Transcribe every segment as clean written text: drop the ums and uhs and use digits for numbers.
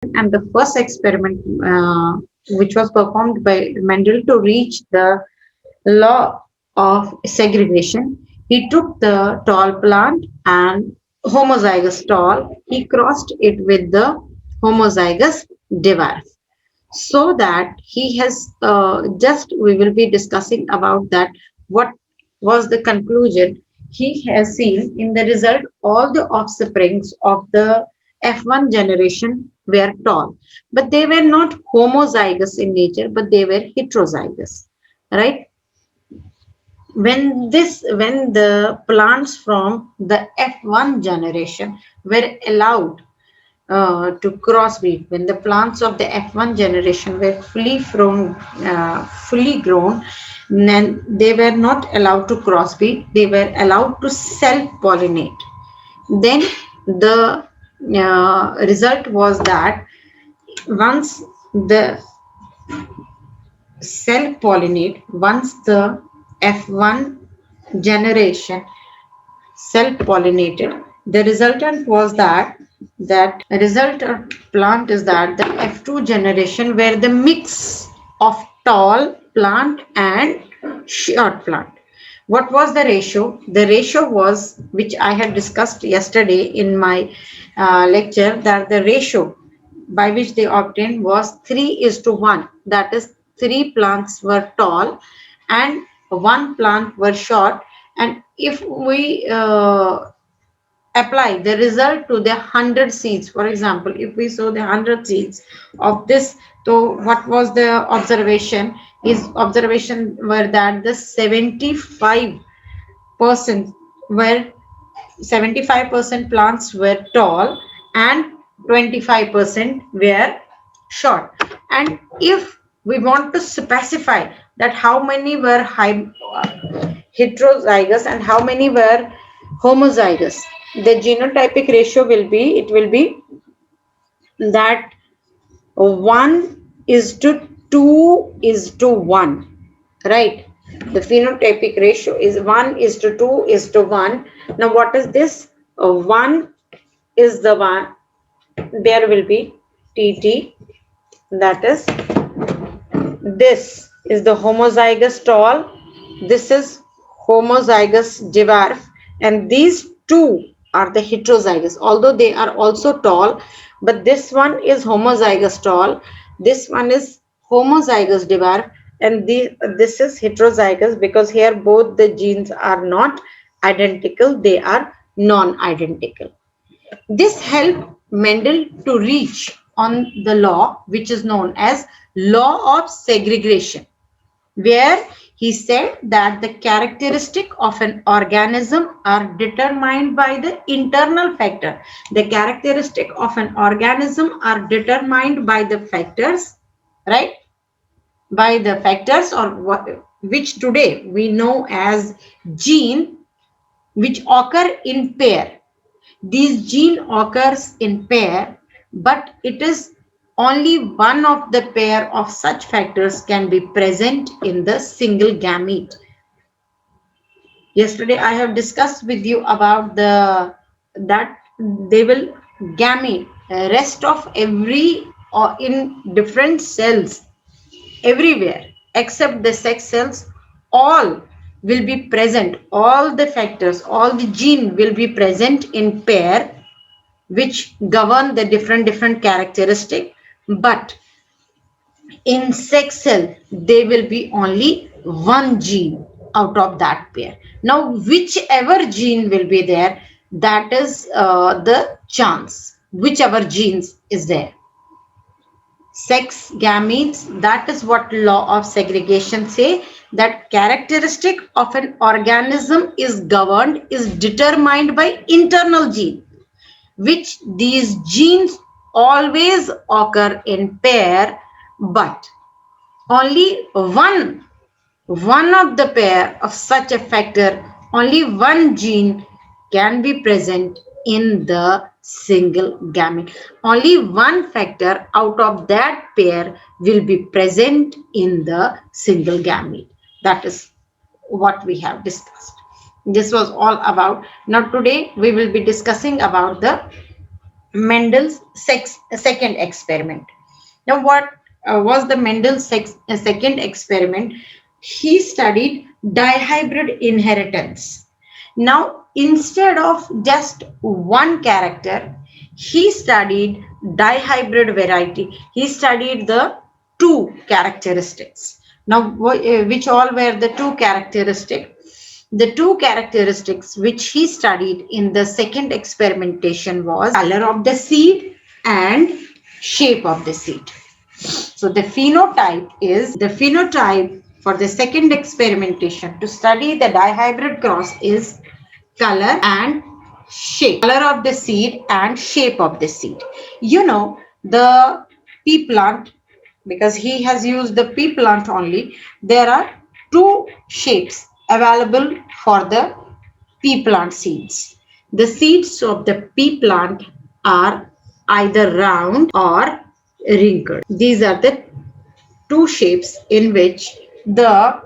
and the first experiment which was performed by Mendel to reach the law of segregation. He took the tall plant and homozygous tall, he crossed it with the homozygous dwarf. So that he has just, we will be discussing about that. What was the conclusion? He has seen in the result all the offsprings of the F1 generation were tall, but they were not homozygous in nature, but they were heterozygous, right? When the plants from the F1 generation were allowed to crossbreed, when the plants of the F1 generation were fully grown, then they were not allowed to crossbreed, they were allowed to self-pollinate. Then the result was that once the self-pollinate, once the F1 generation self-pollinated, the resultant was that resultant plant is that the F2 generation were the mix of tall plant and short plant. What was the ratio? The ratio was, which I had discussed yesterday in my lecture, that the ratio by which they obtained was 3:1. That is, three plants were tall and one plant were short. And if we apply the result to the 100 seeds, for example, if we sow the 100 seeds of this, so what was the observation? Is observation were that the 75% were 75% plants were tall and 25% were short. And if we want to specify that how many were heterozygous and how many were homozygous, the genotypic ratio will be, it will be that 1:2:1, right? The phenotypic ratio is 1:2:1. Now what is this? 1 is the one, there will be TT, that is, this is the homozygous tall, this is homozygous dwarf, and these two are the heterozygous, although they are also tall, but this one is homozygous tall, this one is homozygous dwarf, and this is heterozygous, because here both the genes are not identical, they are non-identical. This helped Mendel to reach on the law which is known as law of segregation, where he said that the characteristic of an organism are determined by the internal factor. The characteristic of an organism are determined by the factors, right? By the factors, or what, which today we know as gene, which occur in pair. These gene occurs in pair, but it is only one of the pair of such factors can be present in the single gamete. Yesterday I have discussed with you about that they will gamete rest of every or in different cells everywhere except the sex cells, all will be present, all the factors, all the gene will be present in pair, which govern the different characteristic, but in sex cell there will be only one gene out of that pair. Now whichever gene will be there, that is the chance, whichever genes is there. Sex gametes, that is what law of segregation say, that characteristic of an organism is governed, is determined by internal gene, which these genes always occur in pair, but only one of the pair of such a factor, only one gene can be present in the single gamete. Only one factor out of that pair will be present in the single gamete. That is what we have discussed. This was all about. Now today we will be discussing about the Mendel's second experiment. Now, what was the Mendel's second experiment? He studied dihybrid inheritance. Now, instead of just one character, he studied dihybrid variety. He studied the two characteristics. Now, which all were the two characteristics? The two characteristics which he studied in the second experimentation was color of the seed and shape of the seed. So the phenotype for the second experimentation to study the dihybrid cross is color and shape. Color of the seed and shape of the seed. You know, the pea plant, because he has used the pea plant only, there are two shapes available for the pea plant seeds. The seeds of the pea plant are either round or wrinkled. These are the two shapes in which the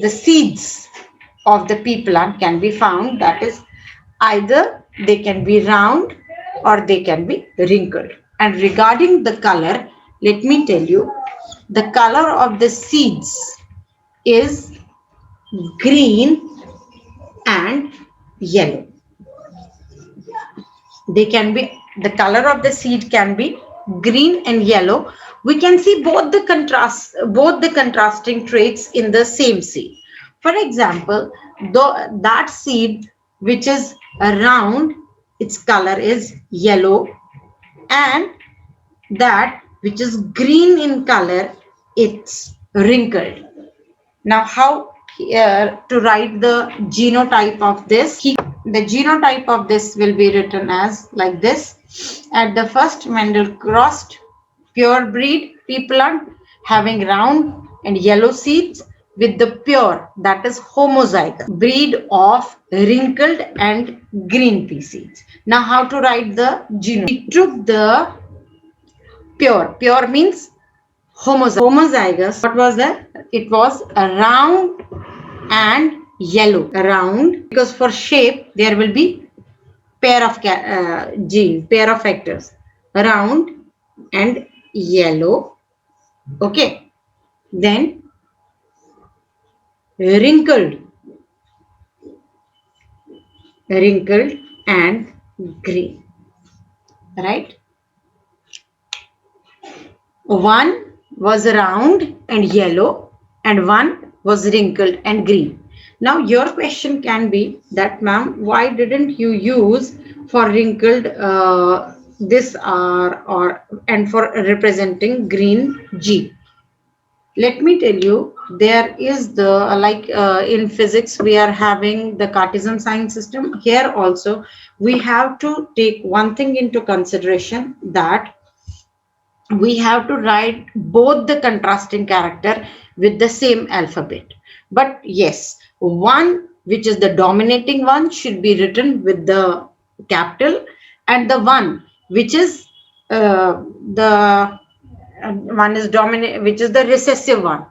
seeds of the pea plant can be found. That is, either they can be round or they can be wrinkled. And regarding the color, let me tell you, the color of the seeds is green and yellow. They can be, the color of the seed can be green and yellow. We can see both the contrasting traits in the same seed. For example, that seed which is round, its color is yellow, and that which is green in color, it's wrinkled. Now, how to write the genotype of this? The genotype of this will be written as like this. At the first, Mendel crossed pure breed pea plant having round and yellow seeds with the pure, that is homozygous breed of wrinkled and green pea seeds. Now, how to write the genome? We took the pure. Pure means homozygous. What was that? It was a round and yellow. Round, because for shape there will be pair of genes, pair of factors. Round and yellow. Okay. Then wrinkled and green. Right? One was round and yellow and one was wrinkled and green. Now your question can be that, ma'am, why didn't you use for wrinkled this R or and for representing green G? Let me tell you, there is the in physics we are having the Cartesian sign system. Here also we have to take one thing into consideration, that we have to write both the contrasting character with the same alphabet. But yes, one which is the dominating one should be written with the capital, and the one which is the one is dominant, which is the recessive one,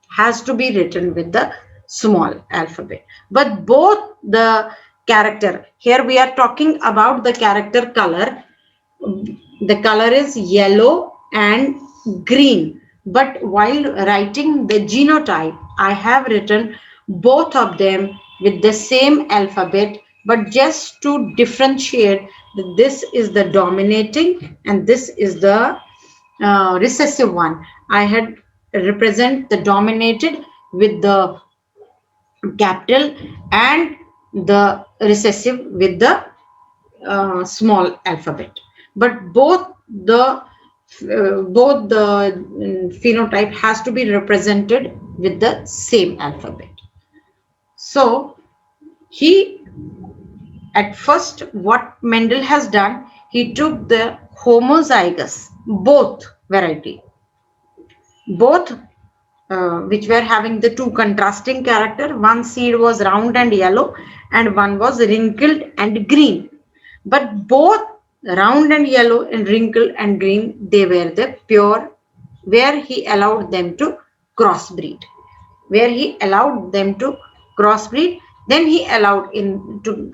has to be written with the small alphabet. But both the character, here we are talking about the character color. The color is yellow and green, but while writing the genotype, I have written both of them with the same alphabet, but just to differentiate that this is the dominating and this is the recessive one. I had represent the dominated with the capital and the recessive with the small alphabet. But both the phenotype has to be represented with the same alphabet. So at first what Mendel has done, he took the homozygous, both variety, both which were having the two contrasting character. One seed was round and yellow and one was wrinkled and green. But both round and yellow and wrinkled and green, they were the pure, where he allowed them to crossbreed. Then he allowed to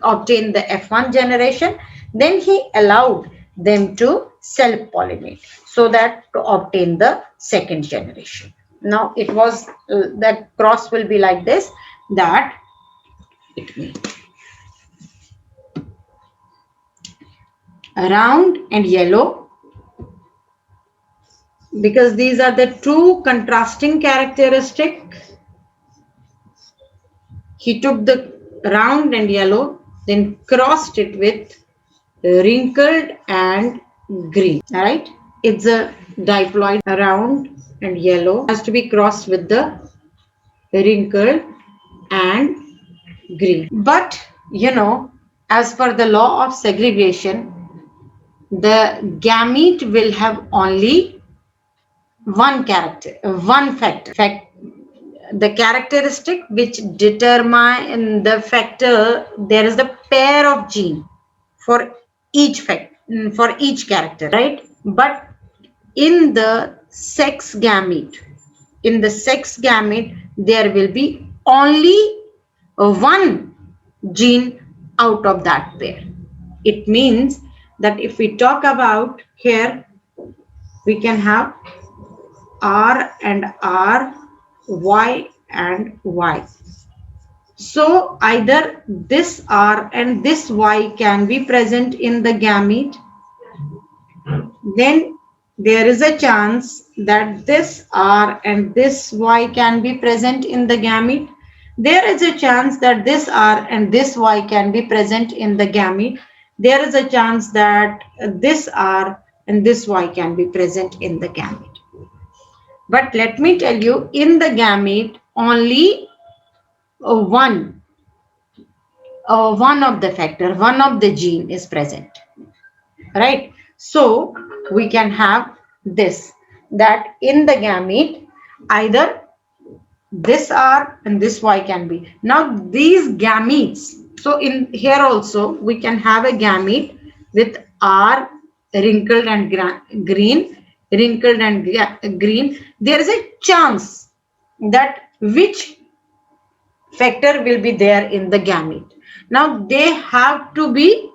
obtain the F1 generation. Then he allowed them to self-pollinate so that to obtain the second generation. Now it was that cross will be like this, that it will round and yellow, because these are the two contrasting characteristics. He took the round and yellow, then crossed it with wrinkled and green. All right, it's a diploid. Round and yellow has to be crossed with the wrinkled and green. But as per the law of segregation, the gamete will have only one character, one factor. The characteristic which determine the factor, there is the pair of gene for each for each character, right? But in the sex gamete, there will be only one gene out of that pair. It means that if we talk about here, we can have R and R, Y and Y. So either this R and this Y can be present in the gamete, then there is a chance that this R and this Y can be present in the gamete. There is a chance that this R and this Y can be present in the gamete. There is a chance that this R and this Y can be present in the gamete. But let me tell you, in the gamete, only one of the factor, one of the gene is present, right? So we can have this, that in the gamete, either this R and this Y can be. Now these gametes, so in here also we can have a gamete with R wrinkled and green, wrinkled and green. There is a chance that which factor will be there in the gamete. Now they have to be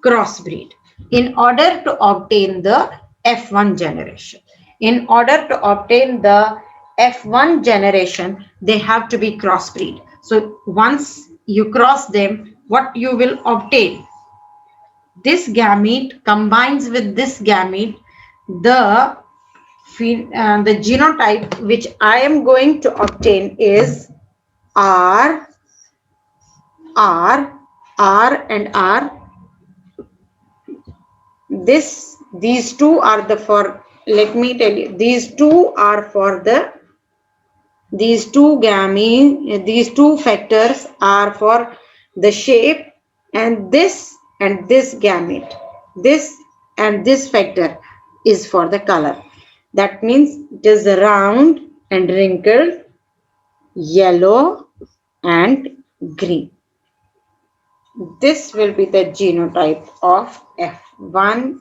crossbreed in order to obtain the F1 generation. In order to obtain the F1 generation, they have to be crossbreed. So once you cross them, what you will obtain? This gamete combines with this gamete, the genotype which I am going to obtain is R, R, R and R. These two are the for, let me tell you, these two are for the, these two factors are for the shape, and this gamete, this and this factor is for the color. That means it is round and wrinkled, yellow and green. This will be the genotype of F1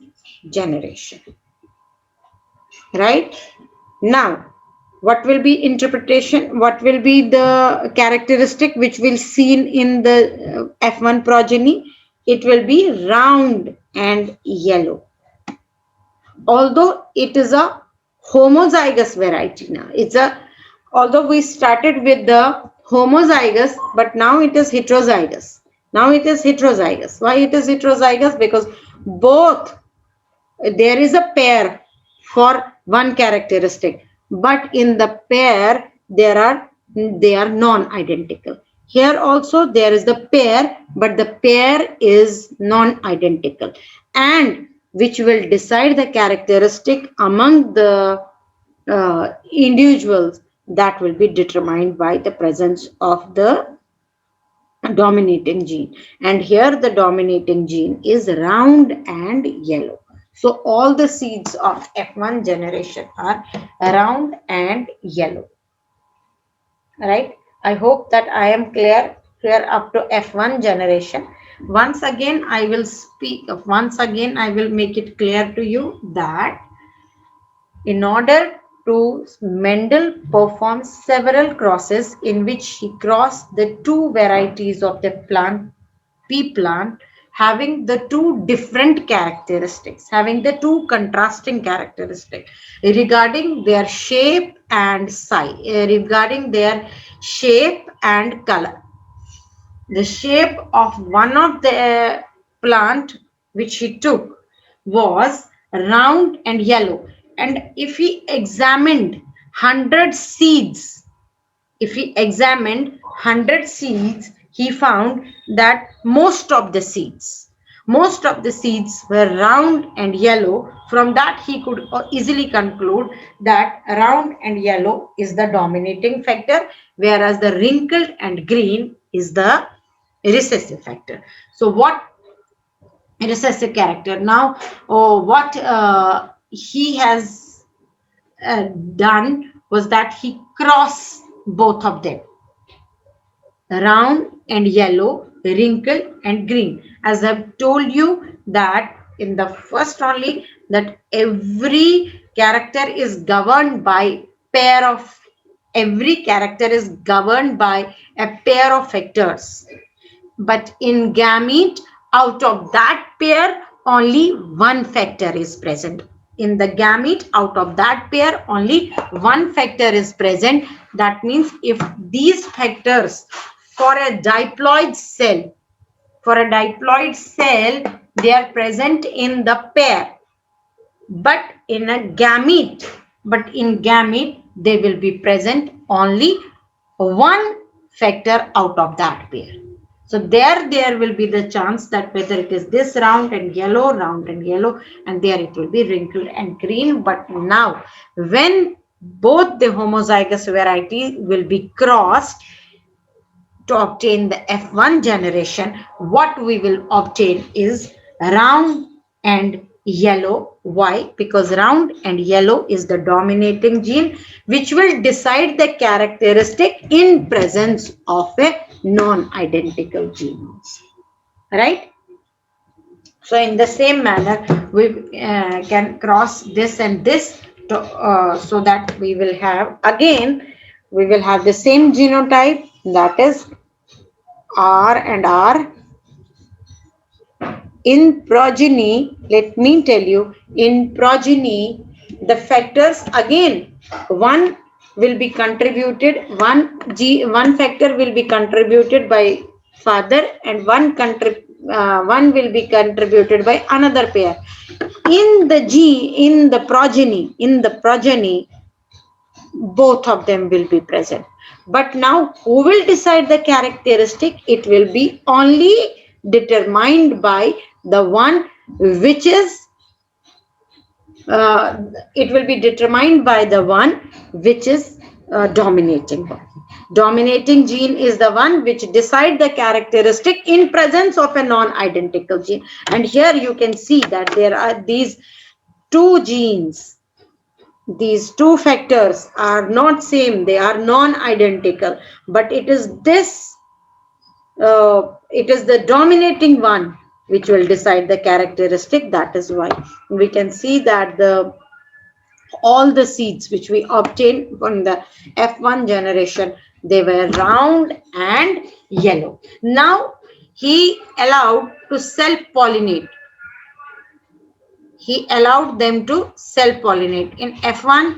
generation. Right? Now, what will be interpretation? What will be the characteristic which will seen in the F1 progeny? It will be round and yellow. Although it is a homozygous variety now. Although we started with the homozygous, but now it is heterozygous. Now it is heterozygous. Why it is heterozygous? Because both, there is a pair for one characteristic, but in the pair they are non-identical. Here also there is the pair, but the pair is non-identical, and which will decide the characteristic among the individuals, that will be determined by the presence of the dominating gene. And here the dominating gene is round and yellow. So all the seeds of F1 generation are round and yellow. Right? I hope that I am clear up to F1 generation. Once again I will make it clear to you that in order to, Mendel performed several crosses in which he crossed the two varieties of the plant, pea plant, having the two different characteristics, having the two contrasting characteristics regarding their shape and size, regarding their shape and color. The shape of one of the plant which he took was round and yellow. And if he examined 100 seeds, if he examined 100 seeds, he found that most of the seeds were round and yellow. From that, he could easily conclude that round and yellow is the dominating factor, whereas the wrinkled and green is the recessive factor. So what recessive character? Now, what he has done was that he crossed both of them, round and yellow, wrinkled and green. As I've told you that in the first only, that every character is governed by every character is governed by a pair of factors. But in gamete, out of that pair, only one factor is present. In the gamete, out of that pair, only one factor is present. That means if these factors for a diploid cell, they are present in the pair. But in gamete, they will be present only one factor out of that pair. So there will be the chance that whether it is this round and yellow, and there it will be wrinkled and green. But now, when both the homozygous variety will be crossed to obtain the F1 generation, what we will obtain is round and yellow. Why? Because round and yellow is the dominating gene which will decide the characteristic in presence of a non-identical gene. Right? So in the same manner, we can cross this and this so that we will have the same genotype, that is R and R. In progeny, let me tell you, in progeny, the factors again, one will be contributed, one factor will be contributed by father, and one will be contributed by another pair. In the progeny, both of them will be present. But now, who will decide the characteristic? It will be only determined by the one which is dominating one. Dominating gene is the one which decides the characteristic in presence of a non-identical gene. And here you can see that there are these two genes. These two factors are not same, they are non-identical, but it is the dominating one which will decide the characteristic. That is why we can see that all the seeds which we obtained from the F1 generation, they were round and yellow. Now he allowed to self-pollinate. He allowed them to self-pollinate. In F1,